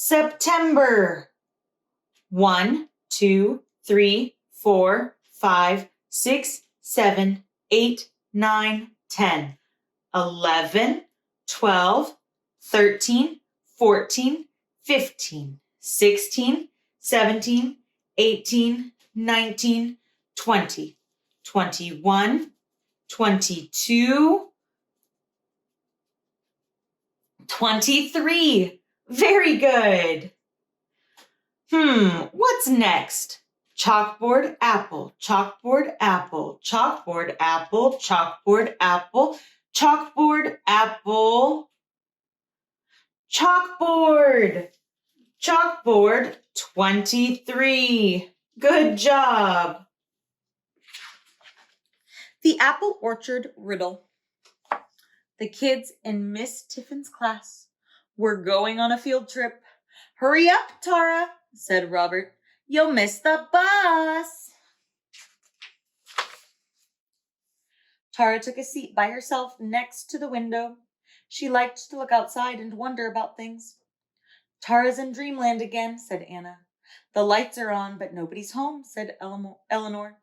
September. 1, 2, 3, 4, 5, 6, 7, 8, 9, 10, 11, 12, 13, 14, 15, 16, 17, 18, 19, 20, 21, 22, 23. Very good. What's next? Chalkboard, apple, chalkboard, apple, chalkboard, apple, chalkboard, apple, chalkboard, apple, chalkboard, chalkboard, 23. Good job. The Apple Orchard Riddle. The kids in Miss Tiffin's class were going on a field trip. Hurry up, Tara, said Robert. You'll miss the bus. Tara took a seat by herself next to the window. She liked to look outside and wonder about things. Tara's in dreamland again, said Anna. The lights are on, but nobody's home, said Eleanor.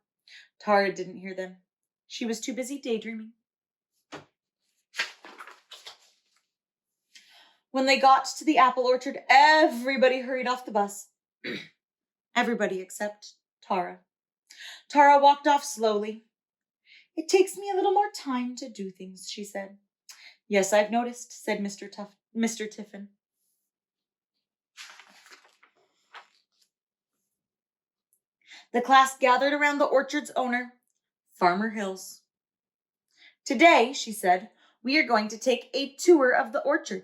Tara didn't hear them. She was too busy daydreaming. When they got to the apple orchard, everybody hurried off the bus. Everybody except Tara. Tara walked off slowly. It takes me a little more time to do things, she said. Yes, I've noticed, said Mr. Tiffin. The class gathered around the orchard's owner, Farmer Hills. Today, she said, we are going to take a tour of the orchard.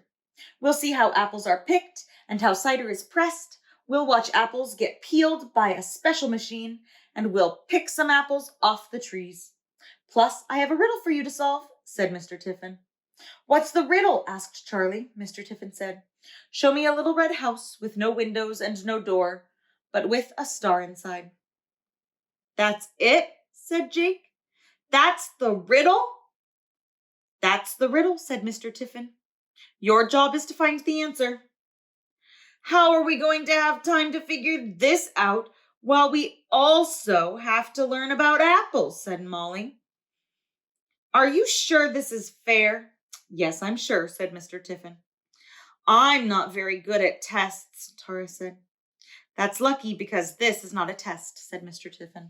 We'll see how apples are picked and how cider is pressed. We'll watch apples get peeled by a special machine, and we'll pick some apples off the trees. Plus, I have a riddle for you to solve, said Mr. Tiffin. What's the riddle? Asked Charlie. Mr. Tiffin said, Show me a little red house with no windows and no door, but with a star inside. That's it, said Jake. That's the riddle? That's the riddle, said Mr. Tiffin. Your job is to find the answer. How are we going to have time to figure this out while we also have to learn about apples, said Molly. Are you sure this is fair? Yes, I'm sure, said Mr. Tiffin. I'm not very good at tests, Tara said. That's lucky because this is not a test, said Mr. Tiffin.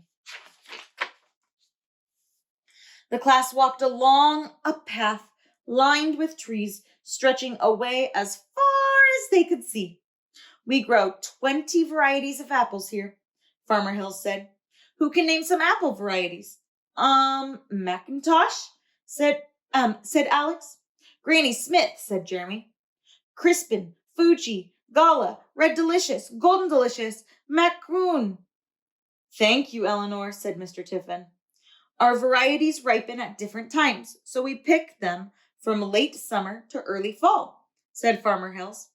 The class walked along a path lined with trees, stretching away as far as they could see. We grow 20 varieties of apples here, Farmer Hills said. Who can name some apple varieties? Macintosh, said Alex. Granny Smith, said Jeremy. Crispin, Fuji, Gala, Red Delicious, Golden Delicious, Macaroon. Thank you, Eleanor, said Mr. Tiffin. Our varieties ripen at different times, so we pick them from late summer to early fall, said Farmer Hills.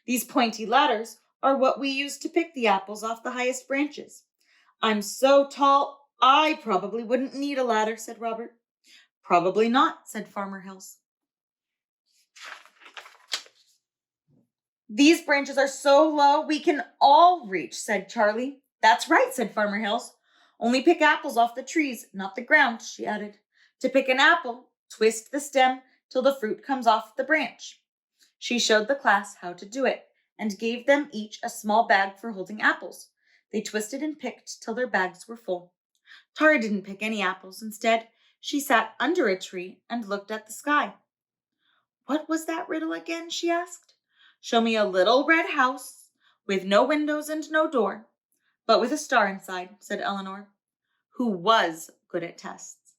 These pointy ladders are what we use to pick the apples off the highest branches. I'm so tall, I probably wouldn't need a ladder, said Robert. Probably not, said Farmer Hills. These branches are so low we can all reach, said Charlie. That's right, said Farmer Hills. Only pick apples off the trees, not the ground, she added. To pick an apple, twist the stem till the fruit comes off the branch. She showed the class how to do it and gave them each a small bag for holding apples. They twisted and picked till their bags were full. Tara didn't pick any apples. Instead, she sat under a tree and looked at the sky. What was that riddle again? She asked. Show me a little red house with no windows and no door, but with a star inside, said Eleanor, who was good at tests.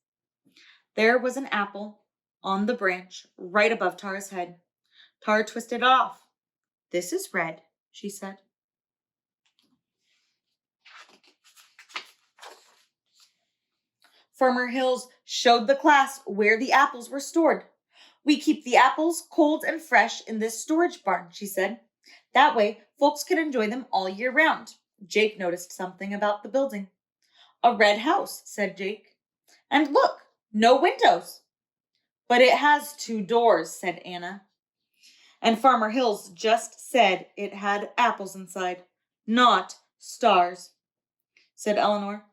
There was an apple on the branch right above Tara's head. Tara twisted it off. This is red, she said. Farmer Hills showed the class where the apples were stored. We keep the apples cold and fresh in this storage barn, she said. That way, folks can enjoy them all year round. Jake noticed something about the building. A red house, said Jake. And look, no windows. But it has 2 doors, said Anna. And Farmer Hills just said it had apples inside, not stars, said Eleanor.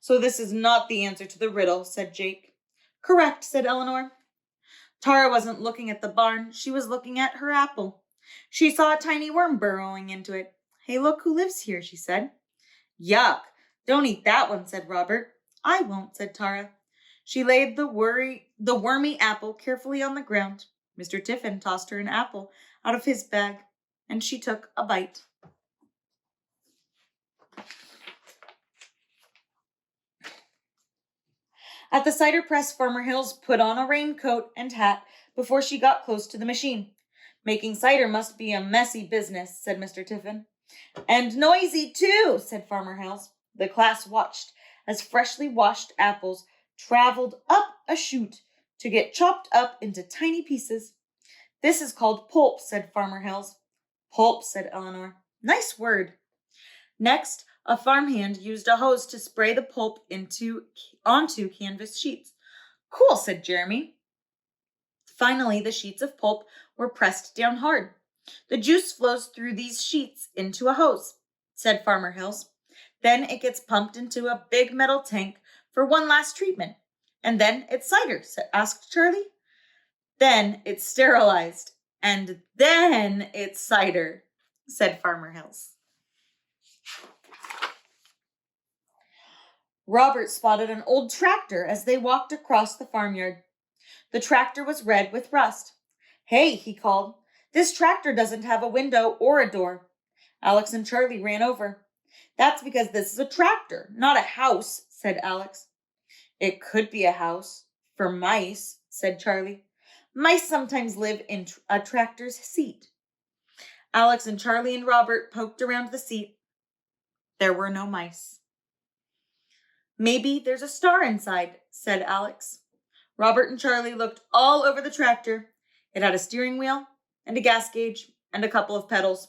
So this is not the answer to the riddle, said Jake. Correct, said Eleanor. Tara wasn't looking at the barn. She was looking at her apple. She saw a tiny worm burrowing into it. Hey, look who lives here, she said. Yuck. Don't eat that one, said Robert. I won't, said Tara. She laid the wormy apple carefully on the ground. Mr. Tiffin tossed her an apple out of his bag, and she took a bite. At the cider press, Farmer Hills put on a raincoat and hat before she got close to the machine. Making cider must be a messy business, said Mr. Tiffin. And noisy, too, said Farmer Hills. The class watched as freshly washed apples traveled up a chute to get chopped up into tiny pieces. This is called pulp, said Farmer Hills. Pulp, said Eleanor. Nice word. Next, a farmhand used a hose to spray the pulp onto canvas sheets. Cool, said Jeremy. Finally, the sheets of pulp were pressed down hard. The juice flows through these sheets into a hose, said Farmer Hills. Then it gets pumped into a big metal tank for one last treatment. And then it's cider, asked Charlie. Then it's sterilized. And then it's cider, said Farmer Hills. Robert spotted an old tractor as they walked across the farmyard. The tractor was red with rust. Hey, he called. This tractor doesn't have a window or a door. Alex and Charlie ran over. That's because this is a tractor, not a house, said Alex. It could be a house for mice, said Charlie. Mice sometimes live in a tractor's seat. Alex and Charlie and Robert poked around the seat. There were no mice. Maybe there's a star inside, said Alex. Robert and Charlie looked all over the tractor. It had a steering wheel and a gas gauge and a couple of pedals.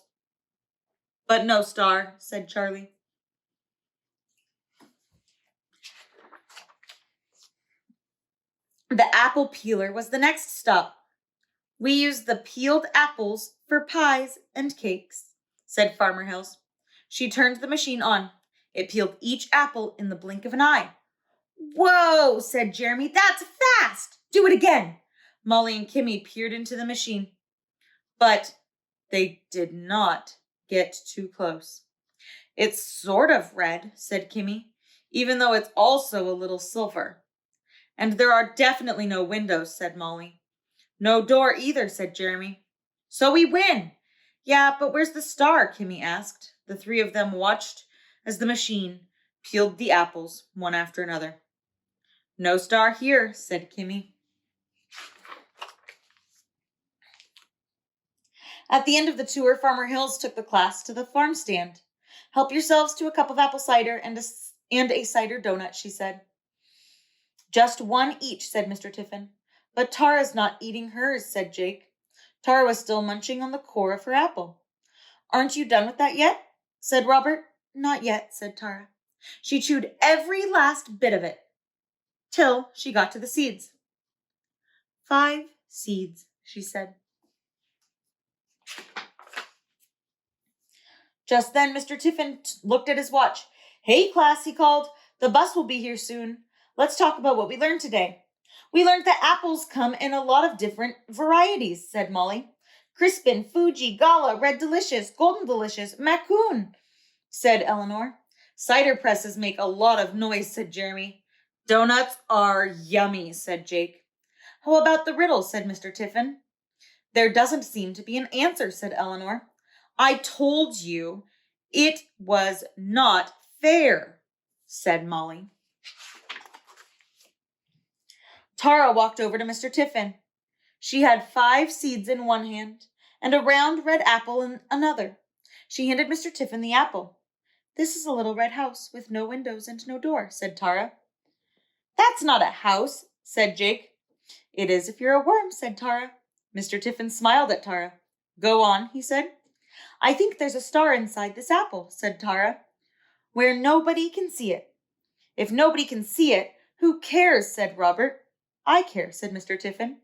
But no star, said Charlie. The apple peeler was the next stop. We used the peeled apples for pies and cakes, said Farmer Hills. She turned the machine on. It peeled each apple in the blink of an eye. Whoa, said Jeremy. That's fast. Do it again. Molly and Kimmy peered into the machine. But they did not get too close. It's sort of red, said Kimmy, even though it's also a little silver. And there are definitely no windows, said Molly. No door either, said Jeremy. So we win. Yeah, but where's the star? Kimmy asked. The three of them watched as the machine peeled the apples one after another. No star here, said Kimmy. At the end of the tour, Farmer Hills took the class to the farm stand. Help yourselves to a cup of apple cider and a cider donut, she said. Just one each, said Mr. Tiffin. But Tara's not eating hers, said Jake. Tara was still munching on the core of her apple. Aren't you done with that yet? Said Robert. Not yet, said Tara. She chewed every last bit of it, till she got to the seeds. 5 seeds, she said. Just then, Mr. Tiffin looked at his watch. Hey, class, he called. The bus will be here soon. Let's talk about what we learned today. We learned that apples come in a lot of different varieties, said Molly. Crispin, Fuji, Gala, Red Delicious, Golden Delicious, Macoun, said Eleanor. Cider presses make a lot of noise, said Jeremy. Donuts are yummy, said Jake. How about the riddle, said Mr. Tiffin. There doesn't seem to be an answer, said Eleanor. I told you it was not fair, said Molly. Tara walked over to Mr. Tiffin. She had 5 seeds in one hand and a round red apple in another. She handed Mr. Tiffin the apple. This is a little red house with no windows and no door, said Tara. That's not a house, said Jake. It is if you're a worm, said Tara. Mr. Tiffin smiled at Tara. Go on, he said. I think there's a star inside this apple, said Tara, where nobody can see it. If nobody can see it, who cares, said Robert. I care, said Mr. Tiffin.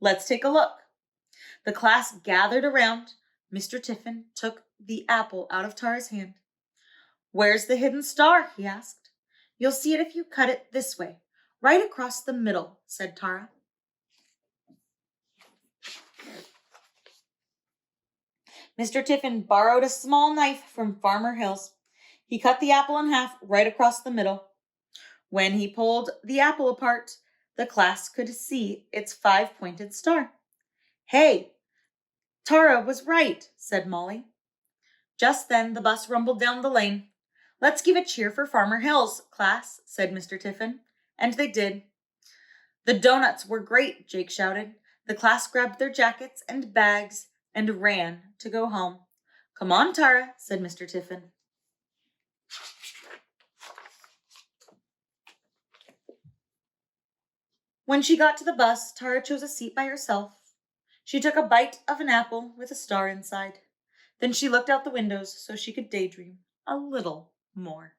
Let's take a look. The class gathered around. Mr. Tiffin took the apple out of Tara's hand. "Where's the hidden star?" he asked. "You'll see it if you cut it this way, right across the middle," said Tara. Mr. Tiffin borrowed a small knife from Farmer Hill's. He cut the apple in half right across the middle. When he pulled the apple apart, the class could see its 5-pointed star. "Hey, Tara was right," said Molly. Just then the bus rumbled down the lane. "Let's give a cheer for Farmer Hill's, class," said Mr. Tiffin. And they did. "The doughnuts were great," Jake shouted. The class grabbed their jackets and bags and ran to go home. "Come on, Tara," said Mr. Tiffin. When she got to the bus, Tara chose a seat by herself. She took a bite of an apple with a star inside. Then she looked out the windows so she could daydream a little more.